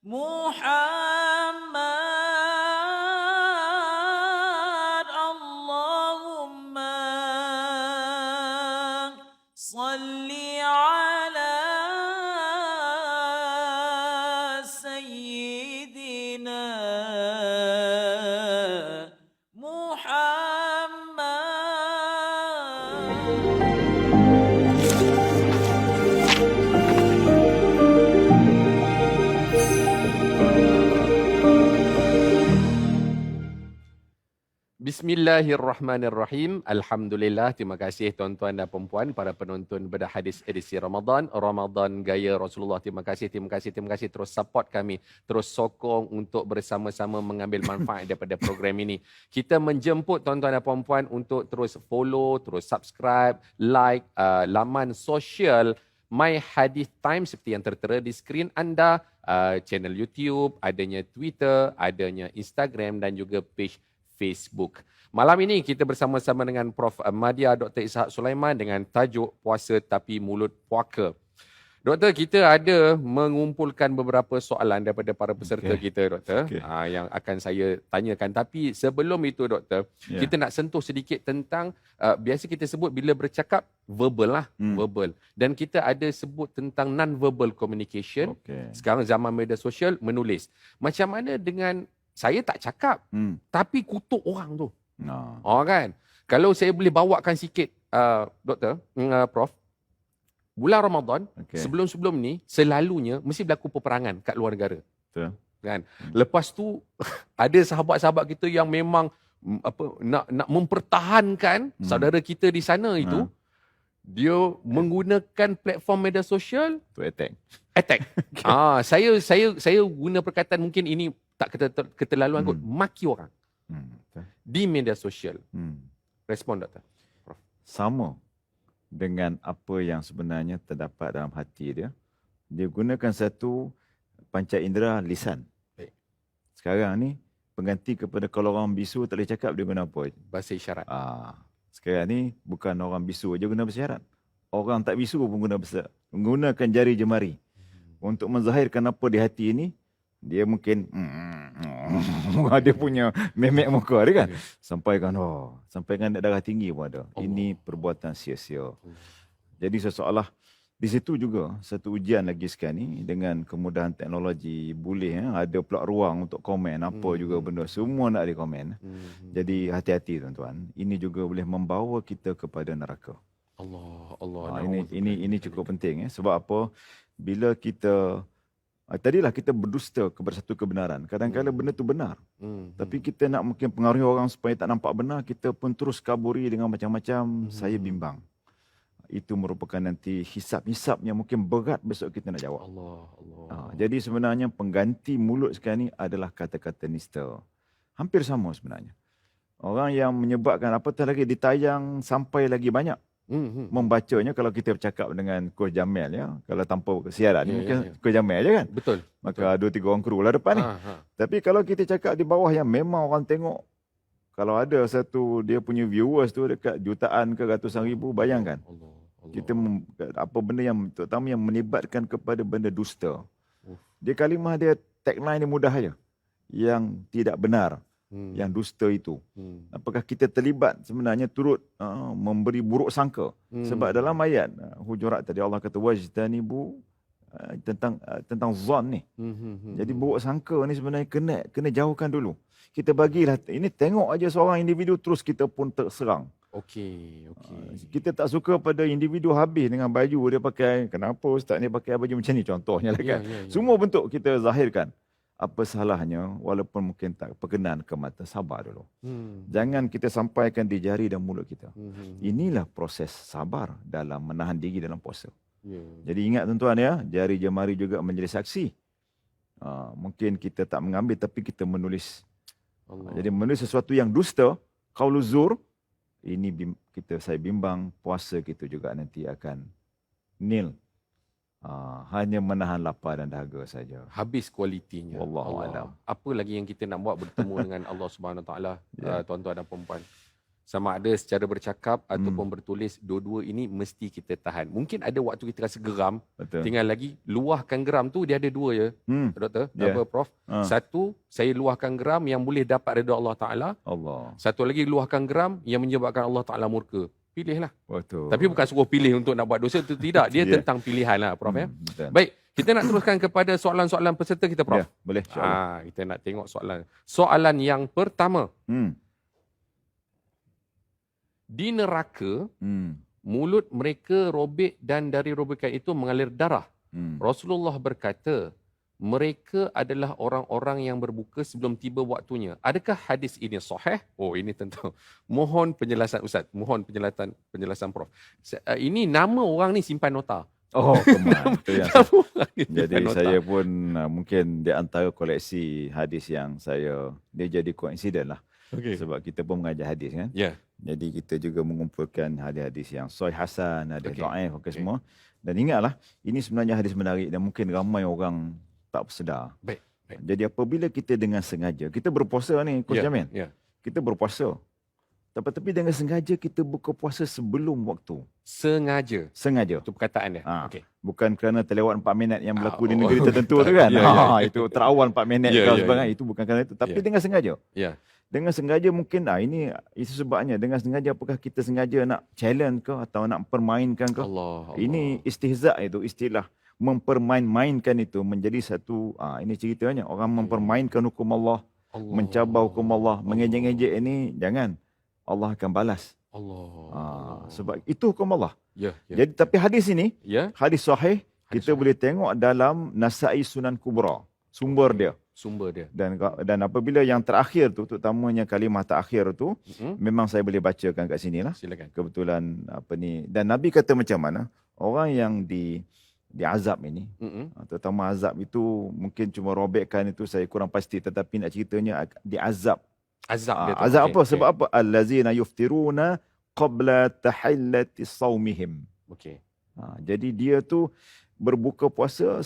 Muhammad. Allahumma salli ala Sayyidina Muhammad. Bismillahirrahmanirrahim. Alhamdulillah. Terima kasih tuan-tuan dan puan-puan, para penonton Bedah Hadis edisi Ramadan Gaya Rasulullah. Terima kasih. Terus support kami, terus sokong untuk bersama-sama mengambil manfaat daripada program ini. Kita menjemput tuan-tuan dan puan-puan untuk terus follow, terus subscribe, like laman sosial My Hadith Time seperti yang tertera di skrin anda, channel YouTube, adanya Twitter, adanya Instagram dan juga page Facebook. Malam ini kita bersama-sama dengan Prof. Madya Dr. Ishak Sulaiman dengan tajuk Puasa Tapi Mulut Puaka. Doktor, kita ada mengumpulkan beberapa soalan daripada para peserta kita, Doktor, yang akan saya tanyakan. Tapi sebelum itu, Doktor, kita nak sentuh sedikit tentang, biasa kita sebut bila bercakap, verbal lah, verbal. Dan kita ada sebut tentang non-verbal communication. Sekarang zaman media sosial, menulis. Macam mana dengan saya tak cakap, tapi kutuk orang tu? Kan? Kalau saya boleh bawakan sikit, Doktor, Prof, bulan Ramadan, Okey. sebelum-sebelum ni, selalunya mesti berlaku peperangan kat luar negara. Betul. Kan? Lepas tu, ada sahabat-sahabat kita yang memang nak mempertahankan saudara kita di sana itu, dia menggunakan platform media sosial To attack. Saya guna perkataan mungkin ini tak keterlaluan kot, maki orang Betul. di media sosial. Respon doktor. Sama dengan apa yang sebenarnya terdapat dalam hati dia. Dia gunakan satu panca indera lisan. Baik. Sekarang ni pengganti kepada kalau orang bisu tak boleh cakap, dia guna apa? Bahasa isyarat. Sekarang ni bukan orang bisu aja guna bahasa isyarat. Orang tak bisu pun menggunakan jari jemari untuk menzahirkan apa di hati ini. Dia mungkin dia punya memek muka dia kan. Sampaikan darah tinggi pun ada. Ini perbuatan sia-sia. Jadi seolah di situ juga satu ujian lagi sekarang ni dengan kemudahan teknologi, boleh ada pula ruang untuk komen apa juga benda, semua nak dikomen. Jadi hati-hati tuan-tuan. Ini juga boleh membawa kita kepada neraka. Allah. Ini cukup penting sebab apa? Bila kita tadilah kita berdusta kepada satu kebenaran. Kadang-kadang benda tu benar. Tapi kita nak mungkin pengaruhi orang supaya tak nampak benar, kita pun terus kaburi dengan macam-macam. Saya bimbang. Itu merupakan nanti hisap-hisap yang mungkin berat besok kita nak jawab. Allah. Jadi sebenarnya pengganti mulut sekarang ni adalah kata-kata nista. Hampir sama sebenarnya. Orang yang menyebabkan apatah lagi ditayang sampai lagi banyak. Membacanya kalau kita bercakap dengan Coach Jamil kalau tanpa siaran ni mungkin Coach Jamil je kan. Betul. Maka 2-3 orang kru lah depan ni. Tapi kalau kita cakap di bawah yang memang orang tengok, kalau ada satu dia punya viewers tu dekat jutaan ke ratusan ribu, bayangkan. Kita apa benda yang terutama yang melibatkan kepada benda dusta. Dia kalimah dia tagline dia mudah aja. Yang tidak benar. Yang dusta itu. Apakah kita terlibat sebenarnya turut memberi buruk sangka? Sebab dalam ayat Hujurat tadi Allah kata wajtanibu tentang zon ni. Jadi buruk sangka ni sebenarnya kena jauhkan dulu. Kita bagilah ini, tengok aja seorang individu terus kita pun terserang. Okey. Kita tak suka pada individu habis dengan baju dia pakai. Kenapa ustaz ni pakai baju macam ni contohnya lah kan. Semua bentuk kita zahirkan. Apa salahnya walaupun mungkin tak berkenan ke mata, sabar dulu. Jangan kita sampaikan di jari dan mulut kita. Inilah proses sabar dalam menahan diri dalam puasa. Jadi ingat tuan-tuan jari jemari juga menjadi saksi. Mungkin kita tak mengambil tapi kita menulis. Jadi menulis sesuatu yang dusta, qaulu zur, ini saya bimbang puasa kita juga nanti akan nil. Hanya menahan lapar dan dahaga saja. Habis kualitinya. Wallahu alam. Apa lagi yang kita nak buat bertemu dengan Allah Subhanahu Taala, tuan-tuan dan puan-puan? Sama ada secara bercakap ataupun bertulis, dua-dua ini mesti kita tahan. Mungkin ada waktu kita rasa geram. Betul. Tinggal lagi luahkan geram tu, dia ada dua ya, doktor, apa Prof? Satu, saya luahkan geram yang boleh dapat redha Allah Taala. Satu lagi luahkan geram yang menyebabkan Allah Taala murka. Pilihlah. Betul. Tapi bukan suruh pilih untuk nak buat dosa, itu tidak. Dia tentang pilihan lah, Prof. Betul. Baik, kita nak teruskan kepada soalan-soalan peserta kita, Prof. Boleh, insyaAllah. Kita nak tengok soalan. Soalan yang pertama. Di neraka, mulut mereka robek dan dari robekan itu mengalir darah. Rasulullah berkata, mereka adalah orang-orang yang berbuka sebelum tiba waktunya. Adakah hadis ini sahih? Ini tentu. Mohon penjelasan Ustaz. Mohon penjelasan Prof. Ini nama orang ni simpan nota. Kemana. Jadi saya pun mungkin di antara koleksi hadis yang dia jadi koinsiden lah. Sebab kita pun mengajar hadis kan. Jadi kita juga mengumpulkan hadis-hadis yang sahih hasan, hadis dhaif semua. Dan ingatlah, ini sebenarnya hadis menarik dan mungkin ramai orang tak bersedar. Baik. Jadi apabila kita dengan sengaja, kita berpuasa ni, Coach Jamil. Kita berpuasa. Tapi dengan sengaja kita buka puasa sebelum waktu. Sengaja. Itu perkataan dia. Bukan kerana terlewat 4 minit yang berlaku di negeri tertentu tu kan. Itu terawal 4 minit sebagainya. Itu bukan kerana itu. Tapi dengan sengaja. Dengan sengaja mungkin itu sebabnya. Dengan sengaja apakah kita sengaja nak challenge ke atau nak permainkan ke? Ini istihza' itu istilah. Mempermain-mainkan itu menjadi satu, ini ceritanya. Orang mempermainkan hukum Allah, mencabar hukum Allah, mengejek-ngejek ini, jangan. Allah akan balas. Allah. Sebab itu hukum Allah. Ya. Jadi tapi hadis ini, Ya. hadis sahih, Hadis kita sahih. boleh tengok dalam Nasa'i Sunan Kubra. Sumber dia. Sumber dia. Dan apabila yang terakhir tu, terutamanya kalimah terakhir tu, memang saya boleh bacakan kat sini lah. Silakan. Kebetulan dan Nabi kata macam mana? Orang yang diazab ini, terutama azab itu mungkin cuma robekkan itu saya kurang pasti, tetapi nak ceritanya diazab. Azab dia tu. Azab apa? Sebab apa? Allazina yuftiruna qabla tahillati saumihim. Okey. Jadi dia tu berbuka puasa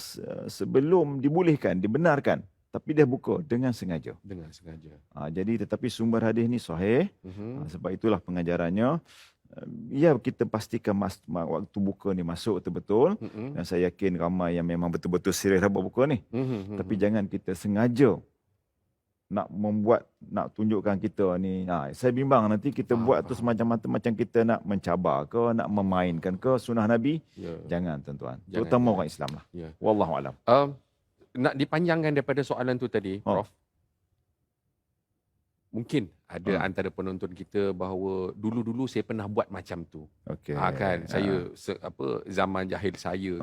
sebelum dibolehkan, dibenarkan. Tapi dia buka dengan sengaja. Dengan sengaja. Jadi tetapi sumber hadis ni sahih. Sebab itulah pengajarannya. Ya, kita pastikan waktu buka ni masuk betul-betul. Dan saya yakin ramai yang memang betul-betul serius nak buat buka ni. Tapi jangan kita sengaja nak tunjukkan kita ni. Saya bimbang nanti kita buat tu semacam kita nak mencabar ke, nak memainkan ke sunnah Nabi. Jangan tuan-tuan. Terutama orang Islam lah. Wallahualam. Nak dipanjangkan daripada soalan tu tadi, Prof. Mungkin ada antara penonton kita bahawa dulu-dulu saya pernah buat macam tu. Okey. Kan saya zaman jahil saya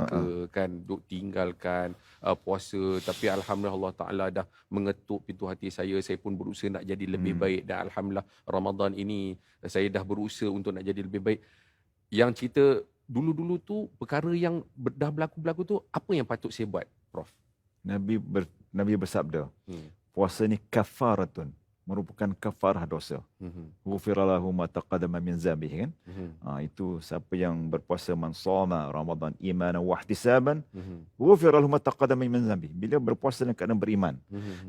kan duk tinggalkan puasa, tapi alhamdulillah Allah Taala dah mengetuk pintu hati saya pun berusaha nak jadi lebih baik, dan alhamdulillah Ramadan ini saya dah berusaha untuk nak jadi lebih baik. Yang cerita dulu-dulu tu perkara yang dah berlaku tu, apa yang patut saya buat, Prof? Nabi bersabda, puasa ni kafaratun, merupakan kafarah dosa. Ghufira lahu ma taqaddama min dzambihi, kan? Itu siapa yang berpuasa, man shoma Ramadan imanan wa ihtisaban, ghufira lahu ma taqaddama min dzambihi. Bila berpuasa dengan keadaan beriman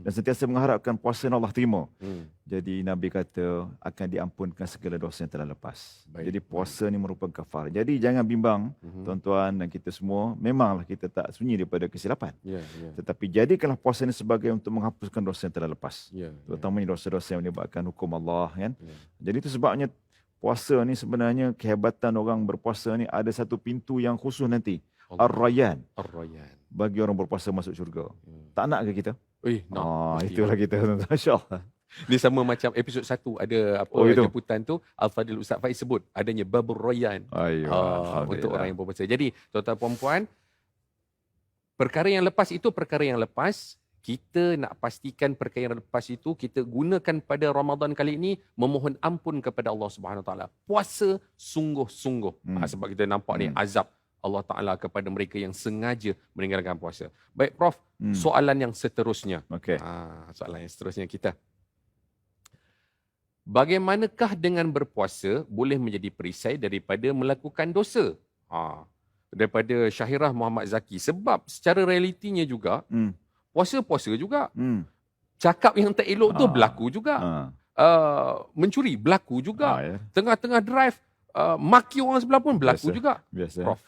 dan sentiasa mengharapkan puasa yang Allah terima. Jadi Nabi kata akan diampunkan segala dosa yang telah lepas. Jadi puasa ni merupakan kafarah. Jadi jangan bimbang tuan-tuan dan kita semua. Memanglah kita tak sunyi daripada kesilapan. Tetapi jadikanlah puasa ni sebagai untuk menghapuskan dosa yang telah lepas. Terutamanya dosa-dosa yang menyebabkan hukum Allah, kan? Jadi itu sebabnya puasa ni sebenarnya kehebatan orang berpuasa ni ada satu pintu yang khusus nanti. Ar-Rayyan. Bagi orang berpuasa masuk syurga. Tak nak ke kita? Itulah kita, insya-Allah. Dia sama macam episod 1 ada jemputan tu, Al-Fadil Ustaz Faiz sebut adanya Babur Rayyan untuk orang yang berpuasa. Jadi tuan-tuan puan-puan, perkara yang lepas itu perkara yang lepas. Kita nak pastikan perkara yang lepas itu kita gunakan pada Ramadan kali ini memohon ampun kepada Allah Subhanahu Wa Taala. Puasa sungguh-sungguh. Sebab kita nampak ni azab Allah Taala kepada mereka yang sengaja meninggalkan puasa. Baik Prof, soalan yang seterusnya. Soalan yang seterusnya kita. Bagaimanakah dengan berpuasa boleh menjadi perisai daripada melakukan dosa? Daripada Syahirah Muhammad Zaki. Sebab secara realitinya juga, puasa-puasa juga. Cakap yang tak elok tu berlaku juga. Mencuri berlaku juga. Tengah-tengah drive, maki orang sebelah pun berlaku juga. Biasa. Prof.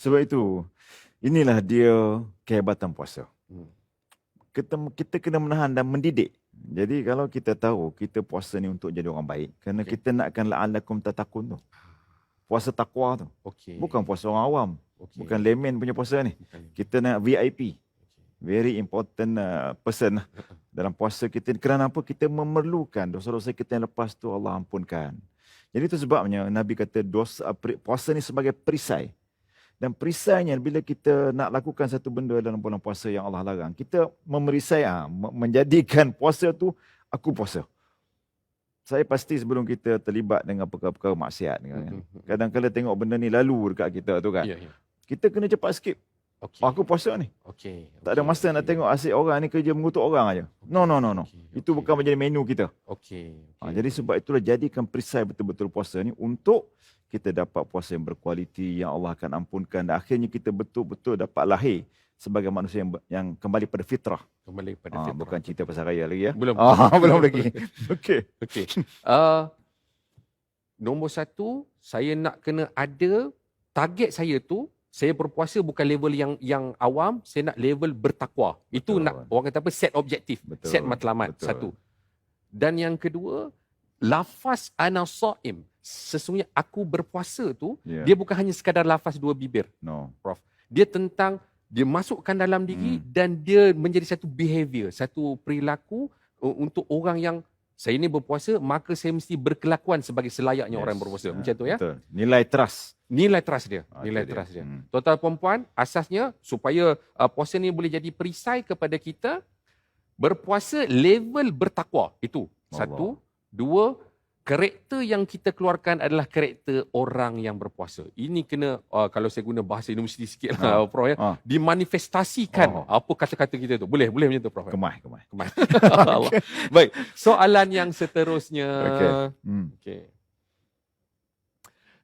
Sebab itu, inilah dia kehebatan puasa. Kita kena menahan dan mendidik. Jadi kalau kita tahu kita puasa ni untuk jadi orang baik, kerana kita nakkan la'allakum tatakun tu. Puasa takwa tu. Bukan puasa orang awam. Bukan layman punya puasa ni. Kita nak VIP. Very important person dalam puasa kita. Kerana apa? Kita memerlukan dosa-dosa kita yang lepas tu Allah ampunkan. Jadi itu sebabnya Nabi kata puasa ni sebagai perisai. Dan perisainya bila kita nak lakukan satu benda dalam bulan puasa yang Allah larang, kita memerisai, menjadikan puasa tu aku puasa. Saya pasti sebelum kita terlibat dengan perkara-perkara maksiat, kadang-kadang tengok benda ni lalu dekat kita tu kan. Kita kena cepat skip. Aku puasa ni. Tak ada masa nak tengok asyik orang ni kerja mengutuk orang aja. No. Itu bukan menjadi menu kita. Jadi sebab itulah jadikan perisai betul-betul puasa ni untuk kita dapat puasa yang berkualiti, yang Allah akan ampunkan, dan akhirnya kita betul-betul dapat lahir sebagai manusia yang kembali pada fitrah. Bukan cerita pasal raya lagi ya. Belum. Belum lagi. Okey. Nombor 1, saya nak kena ada target saya tu. Saya berpuasa bukan level yang awam, saya nak level bertakwa. Itu nak orang kata apa, set objektif, set matlamat. Satu. Dan yang kedua, lafaz ana shaim. Sesungguhnya aku berpuasa tu, dia bukan hanya sekadar lafaz dua bibir. Prof. Dia tentang dia masukkan dalam diri dan dia menjadi satu behavior, satu perilaku untuk orang yang saya ni berpuasa, maka saya mesti berkelakuan sebagai selayaknya orang yang berpuasa. Macam tu ya. Betul. Nilai trust. Nilai trust dia. Nilai Itu trust dia. Hmm. Tuan-tuan perempuan, asasnya supaya puasa ni boleh jadi perisai kepada kita, berpuasa level bertakwa. Itu. Allah. 1, 2, karakter yang kita keluarkan adalah karakter orang yang berpuasa. Ini kena, kalau saya guna bahasa universiti sikit lah, Prof. Ya, dimanifestasikan apa kata-kata kita tu. Boleh macam tu, Prof. Kemah. Allah. Baik, soalan yang seterusnya. Okay.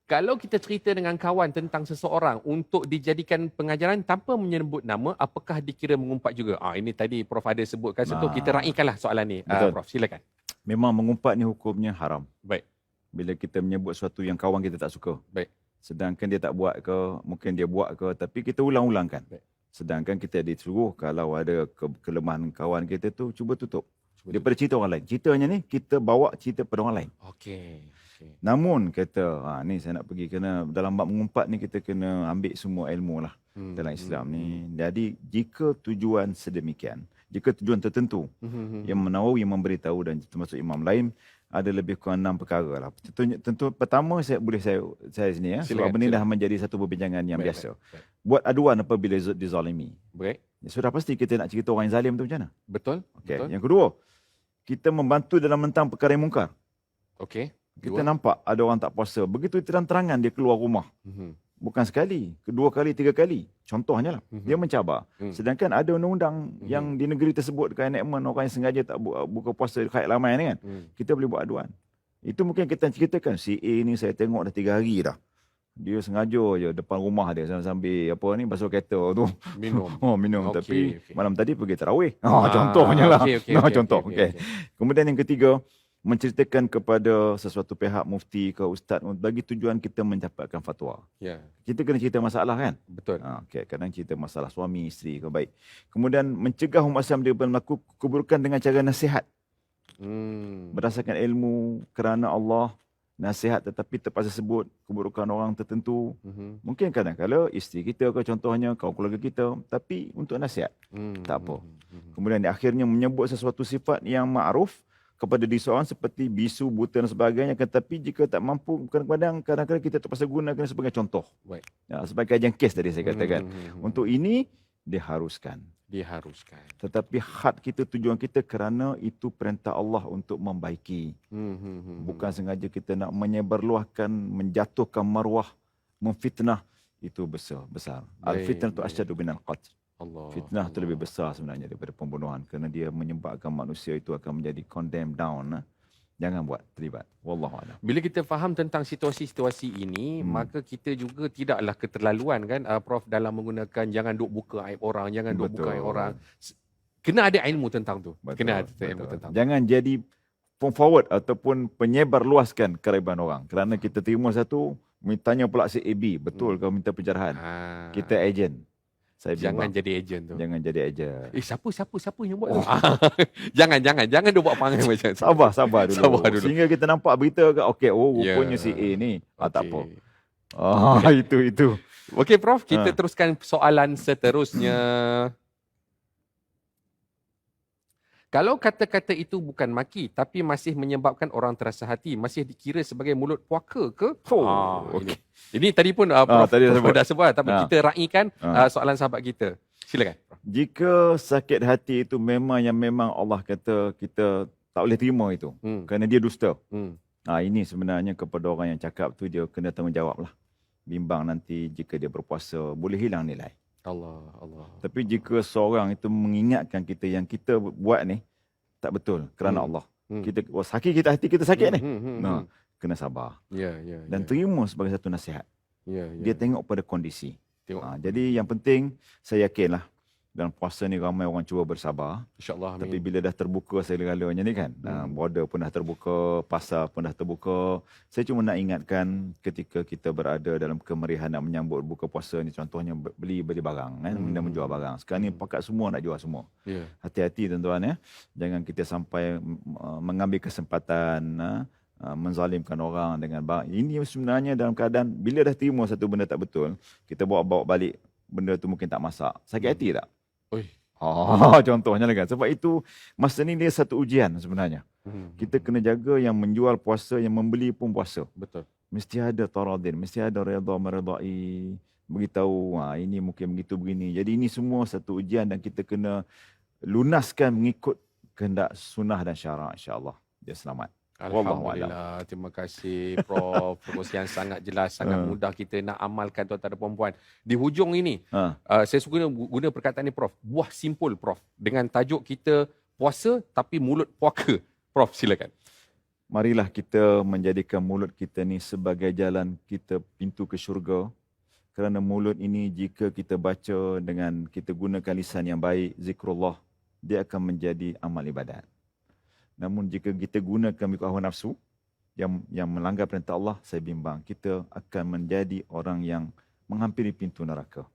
Kalau kita cerita dengan kawan tentang seseorang untuk dijadikan pengajaran tanpa menyebut nama, apakah dikira mengumpat juga? Ini tadi Prof ada sebutkan. Kita raikanlah soalan ni. Prof, silakan. Memang mengumpat ni hukumnya haram. Baik. Bila kita menyebut sesuatu yang kawan kita tak suka. Baik. Sedangkan dia tak buat ke, mungkin dia buat ke, tapi kita ulang-ulangkan. Baik. Sedangkan kita disuruh kalau ada kelemahan kawan kita tu, cuba tutup. Daripada cerita orang lain. Ceritanya ni, kita bawa cerita pada orang lain. Okey. Namun kata, ni saya nak pergi, kena dalam bab mengumpat ni kita kena ambil semua ilmu lah dalam Islam ni. Jadi jika tujuan sedemikian, jika tujuan tertentu yang Nawawi memberitahu dan termasuk imam lain, ada lebih kurang 6 perkara lah. Tentu pertama saya sini ya, sebab benda dah menjadi satu perbincangan yang biasa. Baik. Buat aduan apabila dizalimi. Baik. Sudah pasti kita nak cerita orang yang zalim tu macam mana? Betul. Okay. Yang kedua, kita membantu dalam mentang perkara yang mungkar. Okey. Kita nampak ada orang tak puasa. Begitu terang-terangan dia keluar rumah. Bukan sekali, 2 kali, 3 kali. Contohnya lah. Dia mencabar. Sedangkan ada undang-undang yang di negeri tersebut dekat enactment orang yang sengaja tak buka puasa dekat ramai ni kan. Kita boleh buat aduan. Itu mungkin kita ceritakan. Si A ni saya tengok dah 3 hari dah. Dia sengaja je depan rumah dia sambil apa ni basuh kereta tu. Minum. Minum. Tapi malam tadi pergi tarawih. Contohnya lah. Contoh. Okay. Kemudian yang ketiga, menceritakan kepada sesuatu pihak mufti ke ustaz bagi tujuan kita mendapatkan fatwa. Ya. Kita kena cerita masalah kan? Betul. Kadang cerita masalah suami, isteri ke baik. Kemudian mencegah umat Islam daripada melakukan keburukan dengan cara nasihat. Berdasarkan ilmu kerana Allah, nasihat tetapi terpaksa sebut keburukan orang tertentu. Mungkin kadang-kadang isteri kita ke contohnya, kawan keluarga kita, tapi untuk nasihat. Tak apa. Kemudian akhirnya menyebut sesuatu sifat yang ma'ruf kepada diri seorang seperti bisu, buta dan sebagainya. Tetapi jika tak mampu, kadang-kadang kita terpaksa gunakan sebagai contoh. Baik. Sebagai kajian kes tadi saya katakan. Untuk ini, diharuskan. Tetapi had kita, tujuan kita kerana itu perintah Allah untuk membaiki. Bukan sengaja kita nak menyebarluahkan, menjatuhkan maruah, memfitnah. Itu besar. Al-fitnah itu asyadu binal qatl. Fitnah itu lebih besar sebenarnya daripada pembunuhan. Kerana dia menyebabkan manusia itu akan menjadi condemned down. Jangan buat, terlibat. Wallahualam. Bila kita faham tentang situasi-situasi ini, maka kita juga tidaklah keterlaluan kan, Prof, dalam menggunakan jangan duk buka aib orang, jangan duk buka aib orang. Kena ada ilmu tentang tu. Ilmu tentang jangan jadi form forward ataupun penyebar luaskan keraiban orang. Kerana kita terima satu, mintanya pula si AB. Betul kau minta penjarahan. Kita agent. Jangan jadi ejen tu. Jangan jadi ejen. Siapa yang buat tu? Jangan dia buat perangai macam tu. Sabar dulu. Sehingga kita nampak berita ke, rupanya si A ni. Tak apa. Itu. Okey Prof, kita teruskan soalan seterusnya. Kalau kata-kata itu bukan maki tapi masih menyebabkan orang terasa hati, masih dikira sebagai mulut puaka ke? Ini tadi pun Prof dah sebut, tapi kita raikan soalan sahabat kita. Silakan. Jika sakit hati itu memang Allah kata kita tak boleh terima itu kerana dia dusta. Ini sebenarnya kepada orang yang cakap tu dia kena tanggungjawab lah. Bimbang nanti jika dia berpuasa boleh hilang nilai. Allah. Tapi jika seorang itu mengingatkan kita yang kita buat ni tak betul kerana Allah. Kita sakit hati kita sakit ni. Kena sabar. Dan terima sebagai satu nasihat. Dia tengok pada kondisi. Jadi yang penting saya yakinlah dalam puasa ni ramai orang cuba bersabar. InsyaAllah. Tapi bila dah terbuka segala-galanya ni kan, border pun dah terbuka, pasar pun dah terbuka. Saya cuma nak ingatkan ketika kita berada dalam kemeriahan nak menyambut buka puasa ni, contohnya beli barang kan, benda menjual barang. Sekarang ni pakat semua nak jual semua. Hati-hati tuan-tuan ya. Jangan kita sampai mengambil kesempatan menzalimkan orang dengan barang. Ini sebenarnya dalam keadaan bila dah terima satu benda tak betul, kita bawa balik benda tu mungkin tak masak. Sakit hati tak? Contohnya lah kan. Sebab itu masa ni dia satu ujian sebenarnya. Kita kena jaga yang menjual puasa, yang membeli pun puasa. Betul. Mesti ada taradin, mesti ada redha meredai, beritahu ini mungkin begitu begini. Jadi ini semua satu ujian dan kita kena lunaskan mengikut kehendak sunnah dan syarak, insya-Allah. Dia selamat. Alhamdulillah. Terima kasih Prof. Perkongsian sangat jelas, sangat mudah kita nak amalkan tuan-tuan dan puan-puan. Di hujung ini, saya suka guna perkataan ni Prof. Buah simpul Prof. Dengan tajuk kita puasa tapi mulut puaka. Prof, silakan. Marilah kita menjadikan mulut kita ni sebagai jalan kita pintu ke syurga. Kerana mulut ini jika kita baca dengan kita gunakan lisan yang baik, zikrullah, dia akan menjadi amal ibadat. Namun jika kita gunakan mengikut hawa nafsu yang melanggar perintah Allah, saya bimbang kita akan menjadi orang yang menghampiri pintu neraka.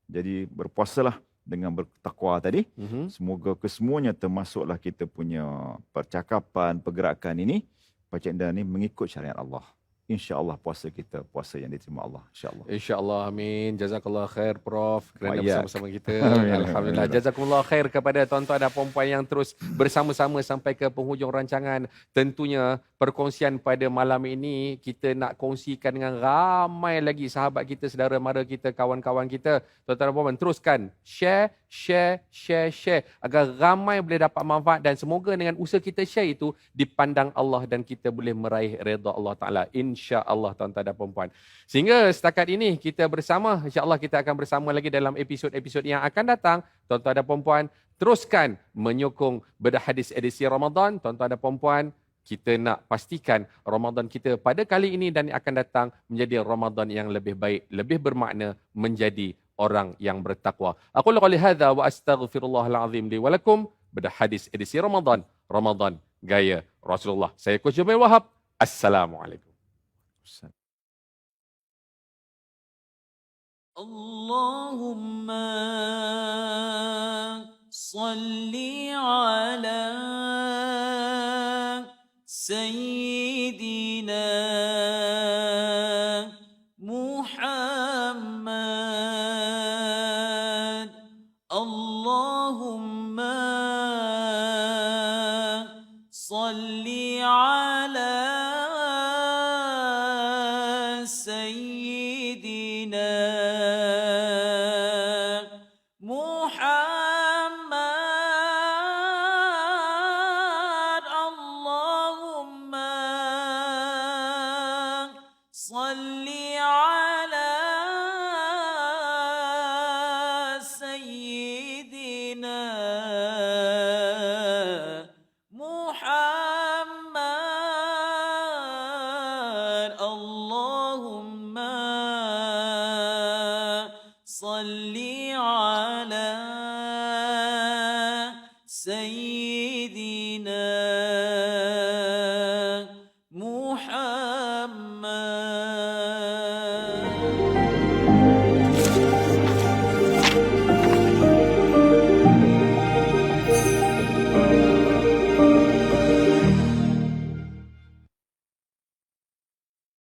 Jadi berpuasalah dengan bertakwa tadi. Semoga kesemuanya termasuklah kita punya percakapan, pergerakan ini, percakapan ini mengikut syariat Allah. InsyaAllah puasa kita, puasa yang diterima Allah. InsyaAllah. InsyaAllah, amin. Jazakallah khair Prof. Kerana Wayak. bersama-sama kita. Alhamdulillah. Jazakumullah khair kepada tuan-tuan dan puan-puan yang terus bersama-sama sampai ke penghujung rancangan. Tentunya perkongsian pada malam ini kita nak kongsikan dengan ramai lagi sahabat kita, saudara mara kita, kawan-kawan kita. Tuan-tuan dan puan-puan, teruskan share agar ramai boleh dapat manfaat dan semoga dengan usaha kita share itu dipandang Allah dan kita boleh meraih redha Allah Ta'ala. InsyaAllah tuan-tuan dan puan-puan. Sehingga setakat ini kita bersama, insyaAllah kita akan bersama lagi dalam episod-episod yang akan datang. Tuan-tuan dan puan-puan, teruskan menyokong Bedah Hadis edisi Ramadan. Tuan-tuan dan puan-puan, kita nak pastikan Ramadan kita pada kali ini dan yang akan datang menjadi Ramadan yang lebih baik, lebih bermakna, menjadi orang yang bertakwa. Aku qouli hadza wa astaghfirullahal azim li wa lakum. Bedah Hadis edisi Ramadan. Ramadan gaya Rasulullah. Saya Coach Jamil Wahab. Assalamualaikum. Allahumma salli ala Sayyidina Muhammad. Allahumma salli ala Sayyidina Muhammad. Allahumma salli ala Sayyidina Muhammad. Allahumma salli ala Sayyidina